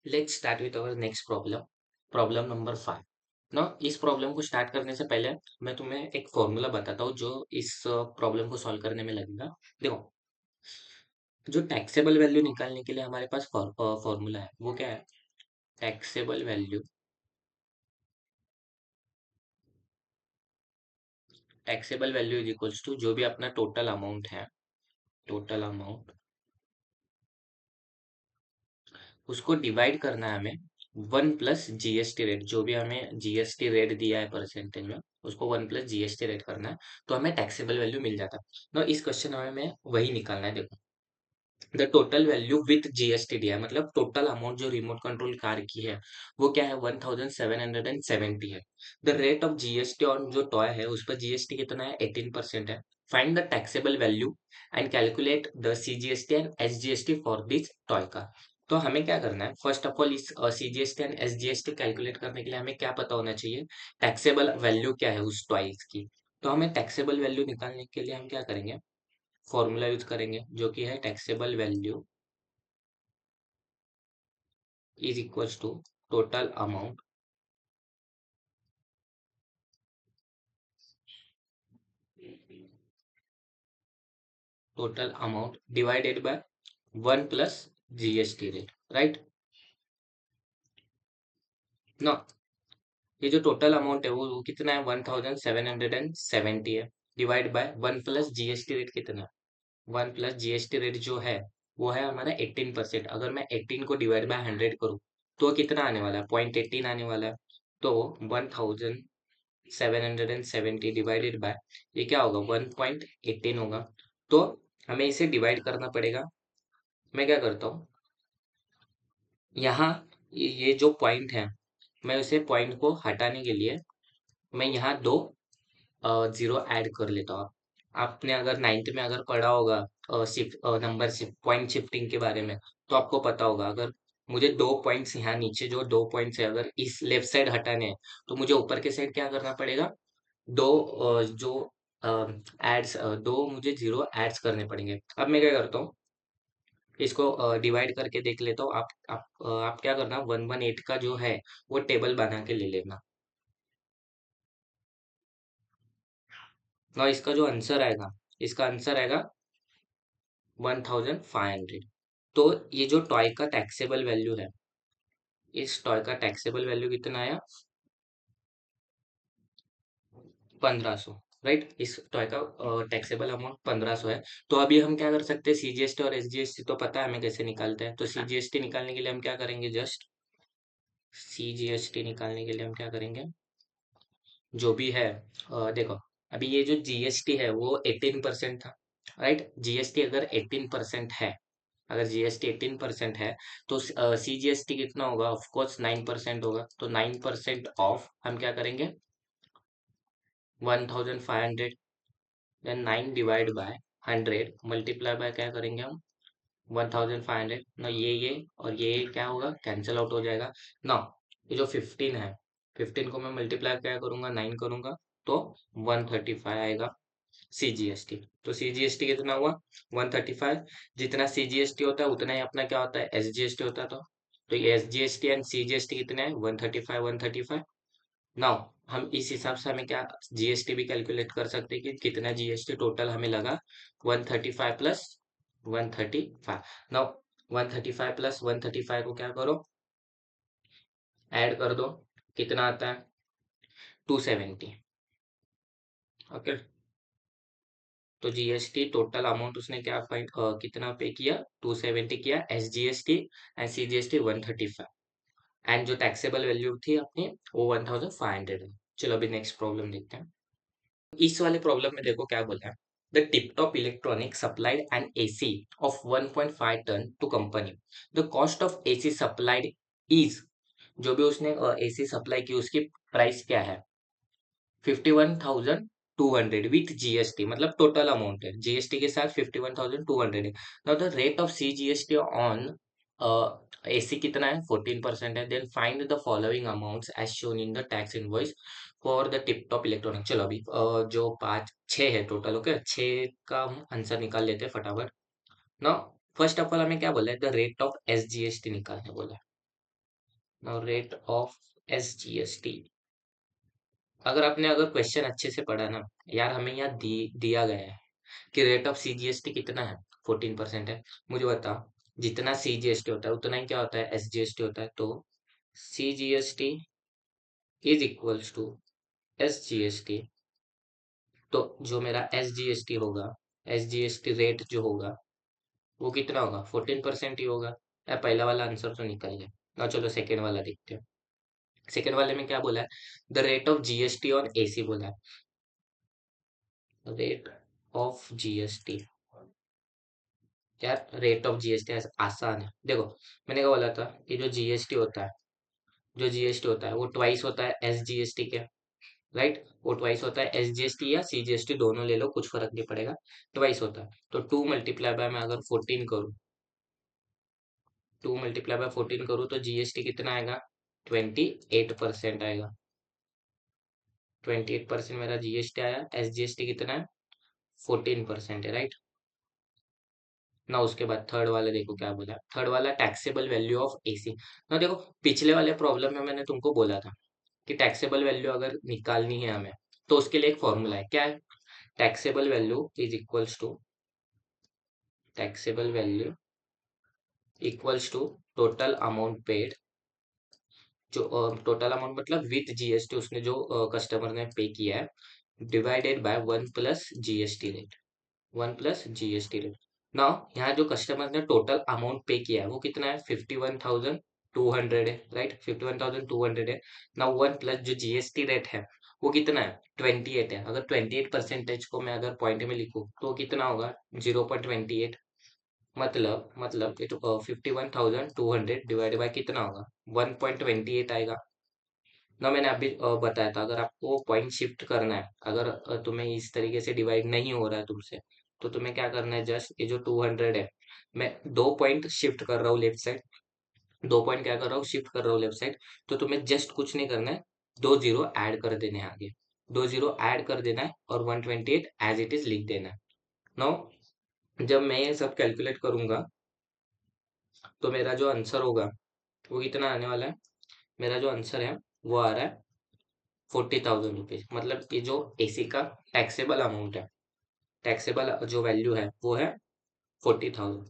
Let's start with our next problem, problem number 5 ना। इस problem को स्टार्ट करने से पहले मैं तुम्हें एक फॉर्मूला बताता हूँ जो इस प्रॉब्लम को सॉल्व करने में लगेगा। देखो, जो टैक्सेबल वैल्यू निकालने के लिए हमारे पास फॉर्मूला है वो क्या है? Taxable value, taxable value is equals to जो भी अपना टोटल अमाउंट है, टोटल अमाउंट, उसको डिवाइड करना है हमें 1 प्लस जीएसटी रेट। जो भी हमें जीएसटी रेट दिया है परसेंटेज में, उसको 1 प्लस जीएसटी रेट करना है, तो हमें टैक्सेबल वैल्यू मिल जाता है ना। इस क्वेश्चन में हमें वही निकालना है। देखो, the total value with GST दिया है, मतलब टोटल अमाउंट जो रिमोट कंट्रोल कार की है वो क्या है? 1770 है। The rate of GST on जो टॉय है उस पर जीएसटी कितना है? 18% है। Find the taxable value and calculate the CGST and SGST for this toy car. तो हमें क्या करना है? फर्स्ट ऑफ ऑल इस सीजीएसटी एंड एसजीएसटी कैलकुलेट करने के लिए हमें क्या पता होना चाहिए? टैक्सेबल वैल्यू क्या है उस टॉयज की। तो हमें टैक्सेबल वैल्यू निकालने के लिए हम क्या करेंगे? फॉर्मूला यूज करेंगे जो कि है taxable value is equals to total amount, total amount divided by 1 plus GST rate, right? ना, ये जो टोटल अमाउंट है वो कितना है? 1770 है, divide by 1 plus GST rate कितना है? 1 प्लस जीएसटी रेट जो है वो है हमारा 18%। अगर मैं 18 को डिवाइड बाय 100 करूँ तो कितना आने वाला है? 0.18 आने वाला है। तो 1770 डिवाइडेड बाय ये क्या होगा? 1.18 होगा। तो हमें इसे डिवाइड करना पड़ेगा। मैं क्या करता हूँ, यहाँ ये जो पॉइंट है, मैं उसे पॉइंट को हटाने के लिए मैं यहाँ दो जीरो ऐड कर लेता हूँ। आपने अगर नाइन्थ में अगर पढ़ा होगा shift number shift point shifting के बारे में, तो आपको पता होगा अगर मुझे दो पॉइंट्स यहाँ नीचे जो दो पॉइंट्स है अगर इस लेफ्ट साइड हटाने हैं तो मुझे ऊपर के साइड क्या करना पड़ेगा? दो जो एड्स दो मुझे जीरो एड्स करने पड़ेंगे। अब मैं क्या करता हूँ, इसको डिवाइड करके देख लेता हूँ। आप क्या करना, 118 का जो है वो टेबल बना के ले लेना। और इसका जो आंसर आएगा, इसका आंसर आएगा 1500। तो ये जो टॉय का टैक्सेबल वैल्यू है, इस टॉय का टैक्सेबल वैल्यू कितना आया? 1500, राइट। इस टॉय का टैक्सेबल अमाउंट 1500 है। तो अभी हम क्या कर सकते हैं? सीजीएसटी और एसजीएसटी तो पता है हमें कैसे निकालते हैं। तो सीजीएसटी निकालने के लिए हम क्या करेंगे? जस्ट सीजीएसटी निकालने के लिए हम क्या करेंगे? जो भी है देखो, अभी ये जो जीएसटी है वो 18% था, राइट। जीएसटी अगर 18% है, अगर जीएसटी 18% है तो सीजीएसटी कितना होगा? ऑफ कोर्स 9% होगा। तो 9% ऑफ हम क्या करेंगे? 1500, then 9 divide by 100 multiply by क्या करेंगे हम? 1500 ना, ये और ये क्या होगा? कैंसिल आउट हो जाएगा ना। ये जो 15 है, 15 को मैं मल्टीप्लाई क्या करूंगा? 9 करूंगा, तो 135 आएगा सीजीएसटी। तो सीजीएसटी कितना हुआ? 135। जितना सीजीएसटी होता है उतना ही अपना क्या होता है? एसजीएसटी होता था। तो ये एसजीएसटी एंड सीजीएसटी कितने हैं? 135 135। नाउ हम इस हिसाब से हमें क्या जीएसटी भी कैलकुलेट कर सकते हैं कि कितना जीएसटी टोटल हमें लगा? 135 प्लस 135। नाउ 135 प्लस 135 को क्या करो? ऐड कर दो। कितना आता है? 270। ओके। तो जीएसटी टोटल अमाउंट उसने क्या कितना पे किया? 270 किया एसजीएसटी एंड सीजीएसटी 135। एंड जो टैक्सेबल वैल्यू थी अपनी वो 1500 है। चलो अभी नेक्स्ट प्रॉब्लम देखते हैं। इस वाले प्रॉब्लम में देखो क्या बोला है। The tiptop electronic supplied an AC of 1.5 ton to company. The cost of AC supplied is, जो भी उसने एसी सप्लाई की उसकी प्राइस क्या है? 51,200 विथ जीएसटी, मतलब टोटल अमाउंट है, जीएसटी के साथ 51,200 है। Now the rate of C GST on AC कितना है? 14% है। Then find the following amounts as shown in the tax invoice for the tiptop electronic. चलो अभी जो पाँच छः है टोटल, ओके, छः का हम आंसर निकाल लेते हैं फटाफट ना। फर्स्ट ऑफ ऑल हमें क्या बोला है, द रेट ऑफ SGST निकालने बोला है। नाउ रेट ऑफ SGST, अगर क्वेश्चन अच्छे से पढ़ा ना यार, हमें यहाँ दिया गया है कि रेट ऑफ CGST कितना है, 14% है। मुझे बता, जितना CGST होता है उतना ही क्या होता है, SGST होता है। तो CGST is equals to SGST। तो जो मेरा SGST होगा, SGST रेट जो होगा वो कितना होगा, 14% ही होगा। यार पहला वाला आंसर तो निकल गया ना। चलो सेकेंड वाला देखते हैं। सेकेंड वाले में क्या बोला है, the rate of GST on AC बोला है। रेट ऑफ GST, यार रेट ऑफ GST आसान है। देखो मैंने क्या बोला था, कि जो GST होता है, जो GST होता है वो ट्वाइस होता है SGST के, राइट। वो ट्वाइस होता है SGST या CGST, दोनों ले लो, कुछ फर्क नहीं पड़ेगा, ट्वाइस होता है। तो 2 मल्टीप्लाई बाय मैं अगर 14 करूँ, 2 मल्टीप्लाई बाय 14 करूँ तो GST कितना आएगा, 28% आएगा। 28% मेरा GST आया, SGST कितना है, 14% है, राइट। ना उसके बाद थर्ड वाला देखो क्या बोला, थर्ड वाला टैक्सेबल वैल्यू ऑफ AC। ना देखो, पिछले वाले प्रॉब्लम में मैंने तुमको बोला था कि टैक्सेबल वैल्यू अगर निकालनी है हमें, तो उसके लिए एक फॉर्मूला है, क्या है, taxable value is equals to, taxable value equals to total amount paid, जो टोटल अमाउंट मतलब विथ GST, उसने जो कस्टमर ने पे किया है, divided by 1 plus GST rate, 1 plus GST rate. Now यहाँ जो कस्टमर ने टोटल अमाउंट पे किया है वो कितना है, 51,200 है, राइट। 51,200 है। नाउ 1 प्लस जो GST रेट है वो कितना है, 28 है। अगर 28% को मैं अगर पॉइंट में लिखूँ तो कितना होगा, 0.28। मतलब ये तो 51,200 डिवाइड बाय कितना होगा, 1.28 आएगा ना। मैंने अभी बताया था, अगर आपको पॉइंट शिफ्ट करना है, अगर तुम्हें इस तरीके से डिवाइड नहीं हो रहा है तुमसे, तो तुम्हें क्या करना है, जस्ट ये जो 200 है, मैं 2 पॉइंट शिफ्ट कर रहा हूँ लेफ्ट साइड, 2 पॉइंट क्या कर रहा हूँ, शिफ्ट कर रहा हूँ लेफ्ट साइड। तो तुम्हें जस्ट कुछ नहीं करना है, 2 जीरो ऐड कर देने हैं आगे, 2 जीरो ऐड कर देना है और 128 एज इट इज लिख देना है। नाउ जब मैं ये सब कैलकुलेट करूंगा तो मेरा जो आंसर होगा वो कितना आने वाला है, मेरा जो आंसर है वो आ रहा है 40,000 रुपीज। मतलब ये जो AC का टैक्सेबल अमाउंट है, टैक्सेबल जो वैल्यू है वो है 40,000।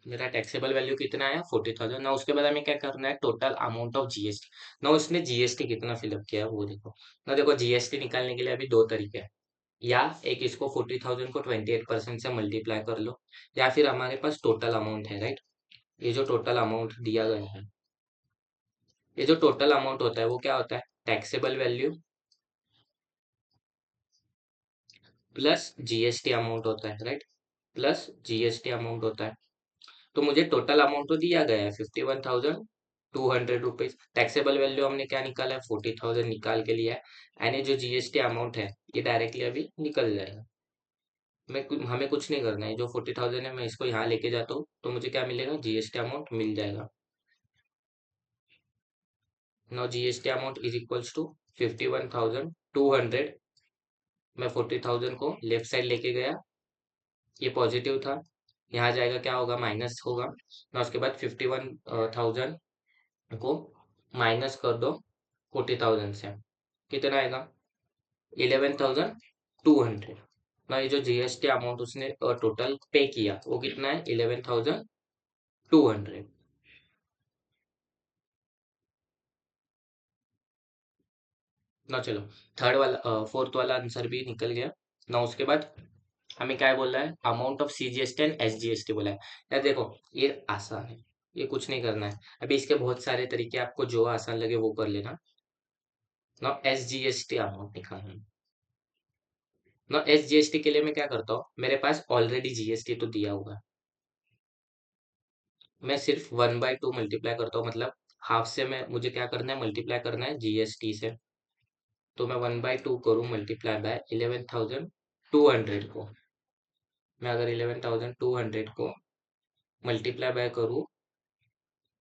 मेरा टैक्सेबल वैल्यू कितना आया, 40,000 ना। उसके बाद हमें क्या करना है, टोटल अमाउंट ऑफ GST ना, उसने GST कितना फिलअप किया है वो देखो ना। देखो GST निकालने के लिए अभी दो तरीके हैं, या एक इसको 40,000 को 28% से मल्टीप्लाई कर लो, या फिर हमारे पास टोटल अमाउंट है, राइट। ये जो टोटल अमाउंट दिया गया है, ये जो टोटल अमाउंट होता है वो क्या होता है, taxable value plus GST amount होता है, राइट। प्लस GST अमाउंट होता है। तो मुझे टोटल अमाउंट तो दिया गया है 51,200 रुपीज। टैक्सेबल वैल्यू हमने क्या निकाला है, 40,000 निकाल के लिया है। एंड ये जो GST अमाउंट है ये डायरेक्टली अभी निकल जाएगा। हमें कुछ नहीं करना है, जो 40,000 है मैं इसको यहाँ लेके जाता हूँ तो मुझे क्या मिलेगा, GST अमाउंट मिल जाएगा। Now GST amount is equals to 51,200। मैं 40,000 को लेफ्ट साइड लेके गया, ये पॉजिटिव था, यहाँ जाएगा क्या होगा, माइनस होगा ना। उसके बाद 51,000 को माइनस कर दो 40,000 से, कितना आएगा, 11,200 ना। ये जो GST अमाउंट उसने टोटल पे किया वो कितना है, 11,200 ना। चलो थर्ड वाला फोर्थ वाला आंसर भी निकल गया ना। उसके बाद हमें क्या बोला है, amount of CGST and SGST बोला है। यार देखो ये आसान है, ये कुछ नहीं करना है। अभी इसके बहुत सारे तरीके, आपको जो आसान लगे वो कर लेना ना। SGST अमाउंट निकालना ना। SGST के लिए मैं क्या करता हूँ, मेरे पास ऑलरेडी GST तो दिया हुआ है, मैं सिर्फ 1/2 मल्टीप्लाई करता हूँ। मतलब हाफ से मैं, मुझे क्या करना है, मल्टीप्लाई करना है GST से। तो मैं 1/2 करूँ मल्टीप्लाई बाय 11,200 को, मैं अगर 11,200 को मल्टीप्लाई बाय करूँ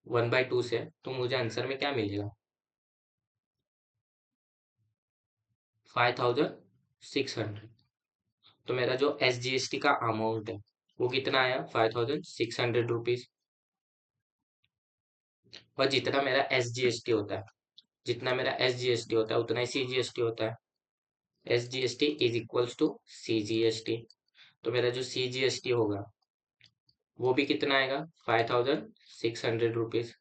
1/2 से, तो मुझे आंसर में क्या मिलेगा? 5600। तो मेरा जो SGST का अमाउंट है वो कितना आया? 5600 रुपीज। और जितना मेरा SGST होता है, जितना मेरा SGST होता है उतना ही CGST होता है। SGST is equals to CGST। तो मेरा जो CGST होगा वो भी कितना आएगा? 5600 रुपीज।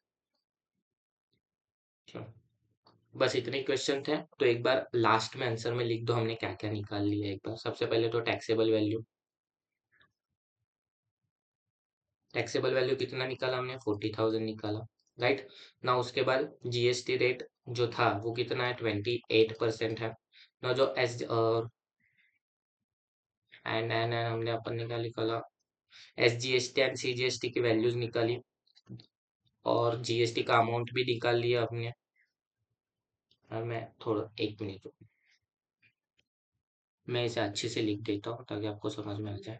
बस इतने क्वेश्चन थे। तो एक बार लास्ट में आंसर में लिख दो हमने क्या क्या निकाल लिया। एक बार सबसे पहले तो टैक्सेबल वैल्यू, टैक्सेबल वैल्यू कितना निकाला हमने? 40,000 निकाला, राइट ना। उसके बाद GST रेट जो था वो कितना है? 28% है ना। जो एस एंड हमने अपन ने क्या निकाला? SGST एंड CGST की वैल्यूज निकाली और GST का अमाउंट भी निकाल लिया हमने। और मैं थोड़ा 1 मिनट, मैं इसे अच्छे से लिख देता हूँ ताकि आपको समझ में आ जाए।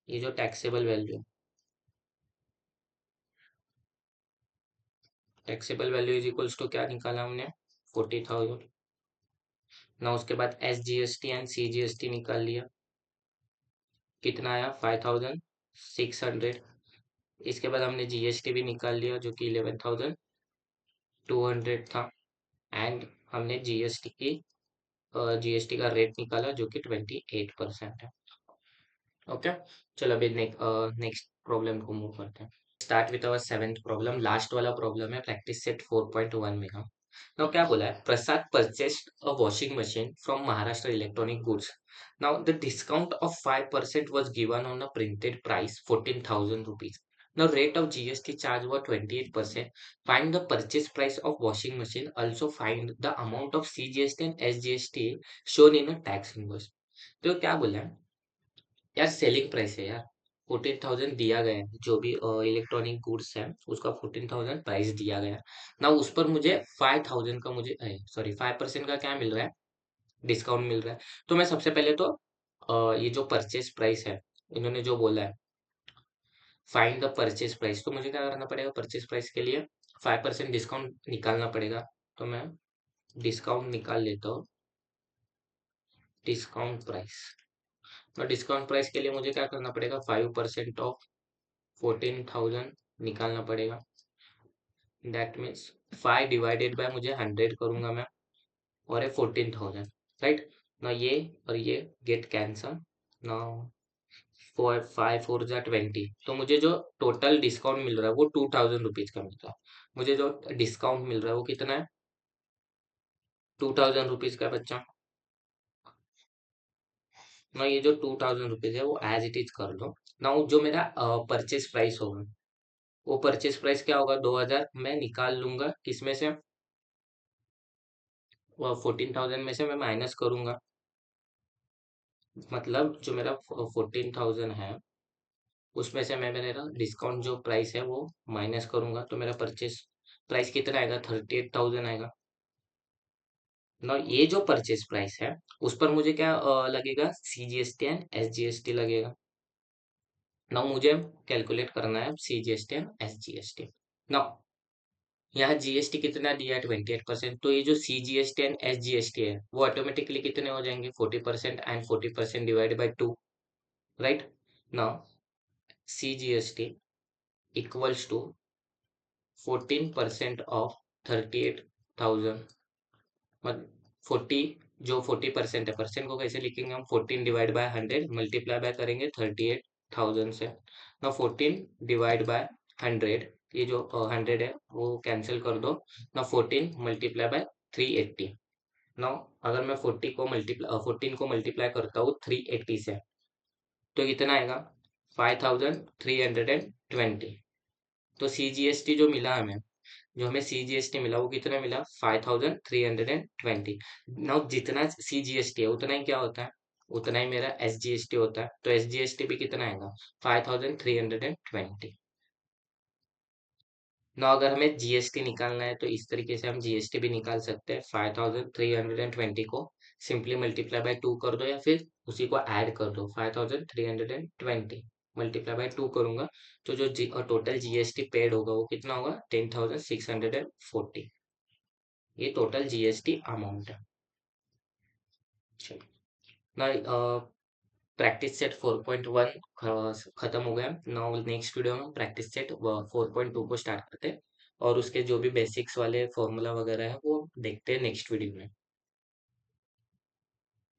ये जो taxable value, taxable value is equals to क्या निकाला हमने? 40,000 ना। उसके बाद SGST एंड CGST निकाल लिया, कितना आया? 5600। इसके बाद हमने GST भी निकाल लिया जो कि 11,200 था। एंड हमने GST का रेट निकाला जो कि 28% है। ओके, चलो अभी नेक्स्ट प्रॉब्लम को मूव करते हैं। Start with our seventh problem, last वाला प्रॉब्लम है प्रैक्टिस सेट 4.1 में का। तो क्या बोला है? Prasad purchased a washing machine from Maharashtra electronic goods. Now the discount of 5% was given on a printed price 14,000 rupees. Now rate of GST charge was 28%. Find the purchase price of washing machine. Also find the amount of CGST and SGST shown in a tax invoice. तो क्या बोला है यार? Selling price है यार, 14,000 दिया गया है। जो भी इलेक्ट्रॉनिक गुड्स है उसका 14,000 प्राइस दिया गया है ना। उस पर मुझे 5,000 का, मुझे सॉरी 5% का क्या मिल रहा है? डिस्काउंट मिल रहा है। तो मैं सबसे पहले तो ये जो परचेज प्राइस है, इन्होंने जो बोला है फाइंड द परचेज प्राइस, तो मुझे क्या करना पड़ेगा? परचेज प्राइस के लिए 5% डिस्काउंट निकालना पड़ेगा। तो मैं डिस्काउंट निकाल लेता हूँ। डिस्काउंट प्राइस, तो डिस्काउंट प्राइस के लिए मुझे क्या करना पड़ेगा? 5% ऑफ 14,000 निकालना पड़ेगा। दैट मीन्स 5 डिवाइडेड बाय, मुझे 100 करूंगा मैं, और ये 14,000, राइट ना। ये और ये गेट कैंसल ना। 4 5 4 20। तो मुझे जो टोटल डिस्काउंट मिल रहा है वो 2,000 रुपीज का मिल रहा है। मुझे जो डिस्काउंट मिल रहा है वो कितना है? 2,000 रुपीज का बच्चा ना। ये जो 2,000 रुपीज है वो एज इट इज कर दो ना। जो मेरा परचेज प्राइस होगा, वो परचेज प्राइस क्या होगा? 2,000 मैं निकाल लूंगा किसमें से? 14,000 में से मैं माइनस करूंगा। मतलब जो मेरा 14,000 है उसमें से मैं मेरा डिस्काउंट जो प्राइस है वो माइनस करूंगा। तो मेरा परचेस प्राइस कितना आएगा? 38,000 आएगा ना। ये जो परचेस प्राइस है उस पर मुझे क्या लगेगा? CGST एंड SGST लगेगा ना। मुझे कैलकुलेट करना है CGST एंड SGST ना। यहाँ GST कितना दिया है? 28%। तो ये जो CGST एंड SGST है वो ऑटोमेटिकली कितने हो जाएंगे? 40% एंड 40% डिवाइड बाई 2, राइट ना। CGST इक्वल्स टू 14% ऑफ 38,000, मतलब 40, जो 40% है, परसेंट को कैसे लिखेंगे हम? 14 डिवाइड बाय 100 मल्टीप्लाई बाय करेंगे 38,000 से ना। 14 डिवाइड बाय 100, ये जो 100 है वो कैंसिल कर दो ना। 14 मल्टीप्लाई बाय 380 ना। अगर मैं 14 को मल्टीप्लाई करता हूँ 380 से, तो कितना आएगा? 5,320। तो CGST जो मिला हमें, जो हमें CGST मिला वो कितना मिला? 5,320 ना। जितना CGST है उतना ही क्या होता है? उतना ही मेरा SGST होता है। तो SGST भी कितना आएगा? 5,320 ना। अगर हमें GST निकालना है तो इस तरीके से हम GST भी निकाल सकते हैं। 5,320 को सिंपली मल्टीप्लाई बाय 2 कर दो या फिर उसी को ऐड कर दो, 5,320 मल्टीप्लाई बाय 2 करूंगा तो जो टोटल जीएसटी पेड होगा वो कितना होगा, 10,640। ये टोटल जीएसटी अमाउंट है। चलो ना, प्रैक्टिस सेट 4.1 खत्म हो गया। नाउ नेक्स्ट वीडियो में प्रैक्टिस सेट 4.2 को स्टार्ट करते हैं और उसके जो भी बेसिक्स वाले फॉर्मूला वगैरह है वो देखते हैं नेक्स्ट वीडियो में।